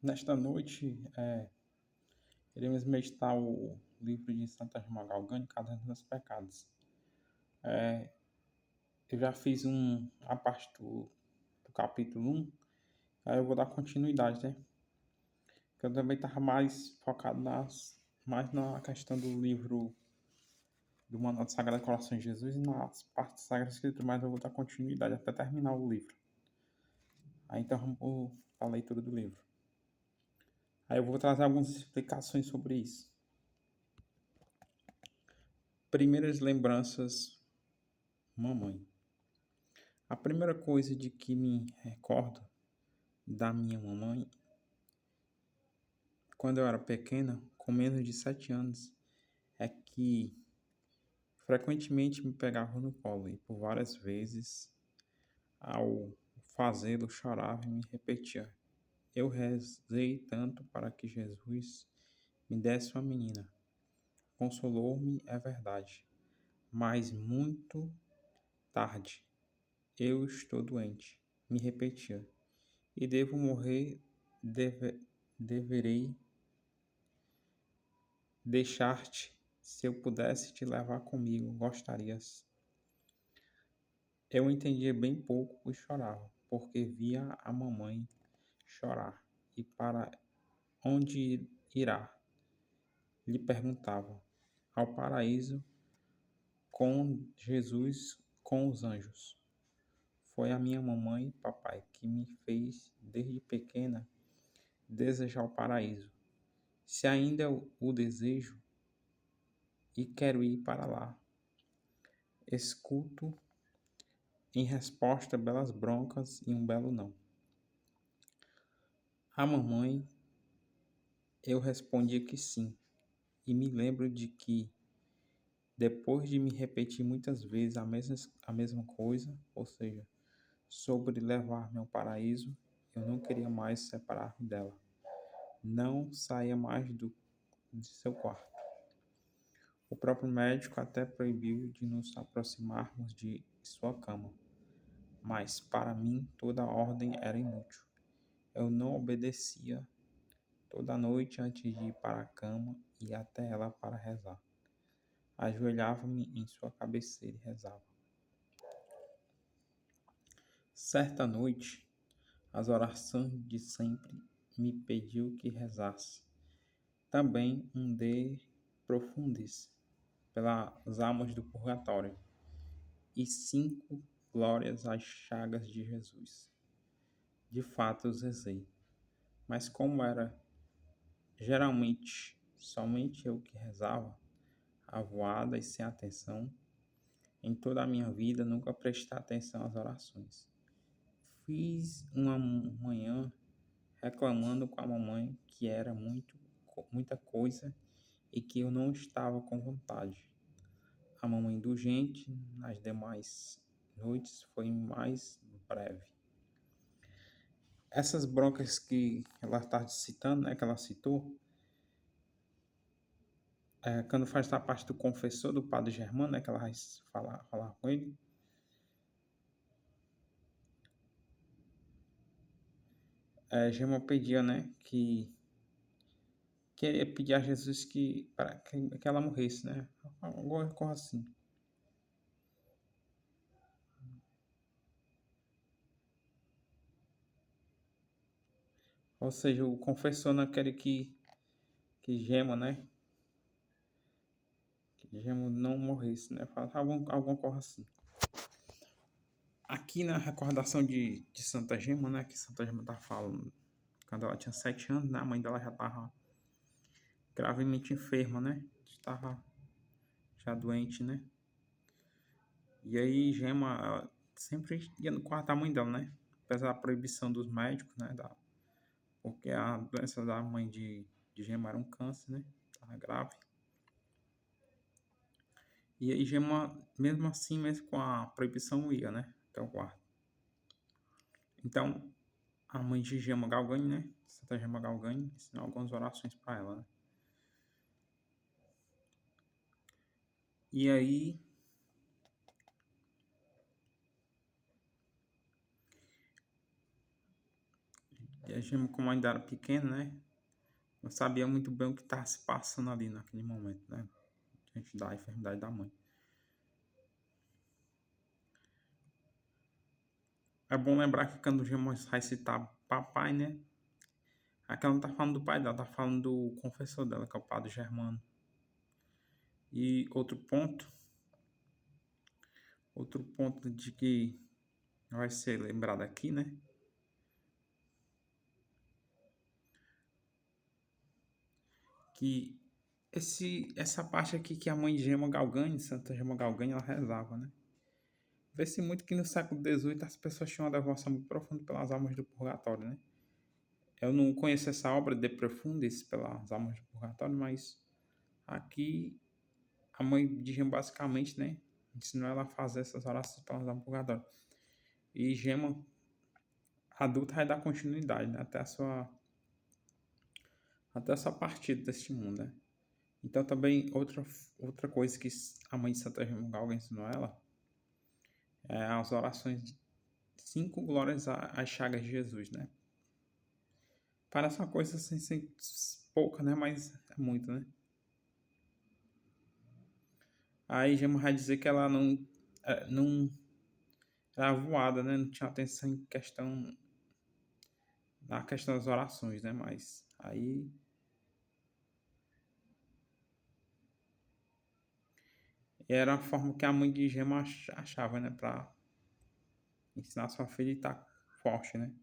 Nesta noite, iremos meditar o livro de Santa Roma Galgani, Caderno dos Pecados. É, eu já fiz a parte do capítulo 1, aí eu vou dar continuidade, né? Porque eu também estava mais focado mais na questão do livro do Manual do Sagrado Coração de Jesus e nas partes Sagradas Escrituras, mas eu vou dar continuidade até terminar o livro. Aí então vamos para a leitura do livro. Aí eu vou trazer algumas explicações sobre isso. Primeiras lembranças, mamãe. A primeira coisa de que me recordo da minha mamãe, quando eu era pequena, com menos de 7 anos, é que frequentemente me pegava no colo e por várias vezes, ao fazê-lo, chorava e me repetia: Eu rezei tanto para que Jesus me desse uma menina. Consolou-me, é verdade, mas muito tarde. Eu estou doente, me repetia, e devo morrer, deverei deixar-te. Se eu pudesse te levar comigo, gostarias? Eu entendia bem pouco e chorava, porque via a mamãe chorar. E para onde irá? Lhe perguntava. Ao paraíso, com Jesus, com os anjos. Foi a minha mamãe, papai, que me fez, desde pequena, desejar o paraíso. Se ainda o desejo e quero ir para lá, escuto em resposta belas broncas e um belo não. A mamãe, eu respondia que sim, e me lembro de que, depois de me repetir muitas vezes a mesma coisa, ou seja, sobre levar-me ao paraíso, eu não queria mais separar-me dela. Não saía mais de seu quarto. O próprio médico até proibiu de nos aproximarmos de sua cama. Mas, para mim, toda a ordem era inútil. Eu não obedecia. Toda noite, antes de ir para a cama, ia até ela para rezar. Ajoelhava-me em sua cabeceira e rezava. Certa noite, as orações de sempre me pediu que rezasse. Também um de profundis pelas almas do purgatório e 5 glórias às chagas de Jesus. De fato, os rezei. Mas como era geralmente somente eu que rezava, avoada e sem atenção, em toda a minha vida nunca prestei atenção às orações. Fiz uma manhã reclamando com a mamãe que era muita coisa e que eu não estava com vontade. A mamãe indulgente nas demais noites foi mais breve. Essas broncas que ela está citando, né, que ela citou, quando faz a parte do confessor do Padre Germano, né, que ela vai falar com ele, Germano pedia, né, que queria pedir a Jesus para que ela morresse, né, alguma coisa assim. Ou seja, o confessor não queria que Gema, né, que Gema não morresse, né, alguma coisa assim. Aqui na recordação de Santa Gema, né, que Santa Gema tá falando, quando ela tinha 7 anos, né, a mãe dela já estava gravemente enferma, né, estava já doente, né. E aí Gema ela sempre ia no quarto da mãe dela, né, apesar da proibição dos médicos, né, porque a doença da mãe de Gema era um câncer, né, estava grave. E aí Gema, mesmo assim, mesmo com a proibição, ia, né, até o quarto. Então, a mãe de Gema Galgani, né, Santa Gema Galgani, ensinou algumas orações para ela, né. E aí, E a Gema, como ainda era pequena, né? Não sabia muito bem o que estava se passando ali naquele momento, né? Diante da enfermidade da mãe. É bom lembrar que quando o Gema vai citar papai, né? Aqui ela não tá falando do pai dela, tá falando do confessor dela, que é o padre Germano. E outro ponto de que vai ser lembrado aqui, né? Que essa parte aqui que a mãe de Gema Galgani, Santa Gema Galgani, ela rezava, né? Vê-se muito que no século XVIII as pessoas tinham uma devoção muito profunda pelas almas do purgatório, né? Eu não conheço essa obra de Profundis pelas almas do purgatório, mas aqui a mãe de Gema basicamente, né? Ensinou ela a fazer essas orações pelas almas do purgatório. E Gema adulta vai dar continuidade, né? Até a sua partida deste mundo, né? Então também outra coisa que a mãe de Santa Gema Galgani ensinou ela é as orações de 5 glórias às chagas de Jesus, né? Parece uma coisa assim, pouca, né? Mas é muito, né? Aí Gemma vai dizer que ela não era voada, né? Não tinha atenção na questão das orações, né? Mas aí era a forma que a mãe de Gemma achava, né? Pra ensinar sua filha a estar forte, né?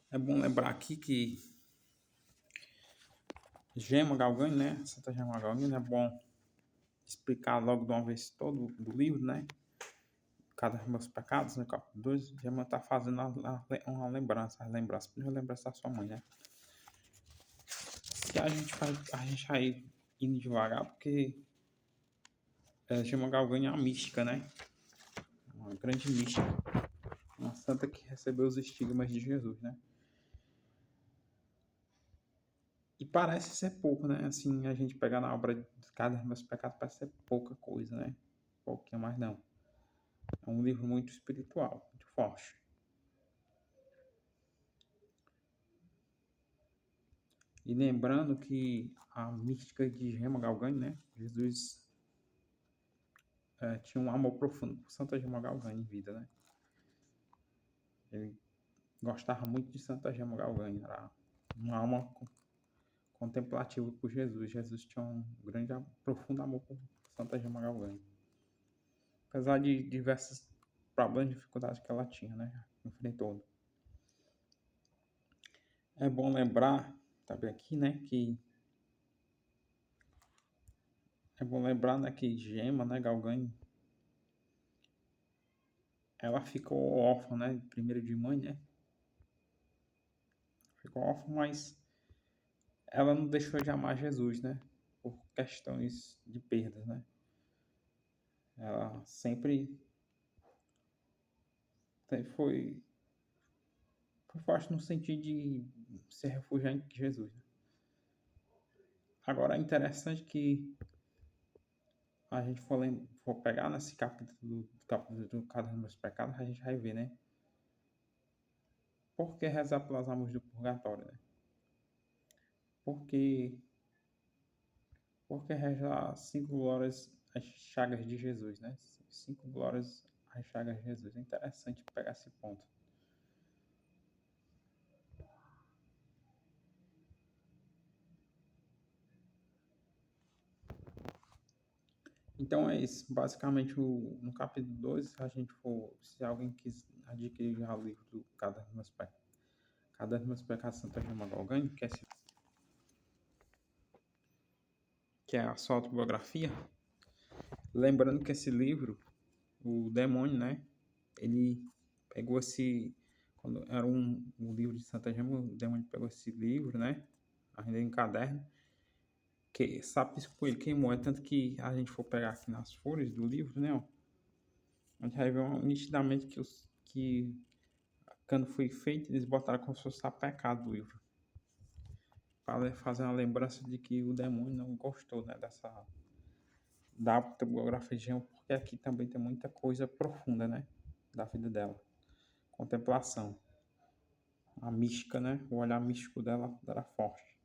É bom lembrar aqui que Gema Galgani, né? Santa Gema Galgani, é bom explicar logo de uma vez todo do livro, né? Cada um dos meus pecados, né? Capítulo 2, Gema tá fazendo uma lembrança, a primeira lembrança da sua mãe, né? Que a gente vai indo devagar, porque Gema Galgani é uma mística, né? Uma grande mística. Uma santa que recebeu os estigmas de Jesus, né? E parece ser pouco, né? Assim, a gente pegar na obra de cada um dos meus pecados parece ser pouca coisa, né? Pouquinho mais não. É um livro muito espiritual, muito forte. E lembrando que a mística de Gema Galgani, né? Jesus tinha um amor profundo por Santa Gema Galgani em vida, né? Ele gostava muito de Santa Gema Galgani, era uma alma contemplativa por Jesus. Jesus tinha um grande, profundo amor por Santa Gema Galgani. Apesar de diversos problemas e dificuldades que ela tinha, né? Enfrentou. É bom lembrar, também aqui, né, que é bom lembrar, né, que Gema, né, Galgani, ela ficou órfã, né, primeiro de mãe, né? Ficou órfã, mas ela não deixou de amar Jesus, né? Por questões de perdas, né? Ela sempre foi forte no sentido de se refugiar em Jesus, né? Agora é interessante que a gente for pegar nesse capítulo do Cada um dos Meus Pecados, a gente vai ver, né? Por que rezar pelas almas do purgatório, né? Porque, porque rezar 5 glórias às chagas de Jesus, né? 5 glórias às chagas de Jesus. É interessante pegar esse ponto. Então é isso. Basicamente, no capítulo 2, se alguém quiser adquirir já o livro do Caderno dos Meus Pecados, Santa Gema Galgani, que é a sua autobiografia, lembrando que esse livro, o demônio, né? Ele pegou quando era um livro de Santa Gema, o demônio pegou esse livro, né? Ainda em caderno, que sapiscou ele, queimou. É tanto que a gente for pegar aqui nas folhas do livro, né? Ó, a gente vai ver nitidamente que quando foi feito, eles botaram como se fosse sapecado do livro. Para fazer uma lembrança de que o demônio não gostou, né? Da autobiografia de Gema, porque aqui também tem muita coisa profunda, né? Da vida dela. Contemplação. a mística, né? O olhar místico dela era forte.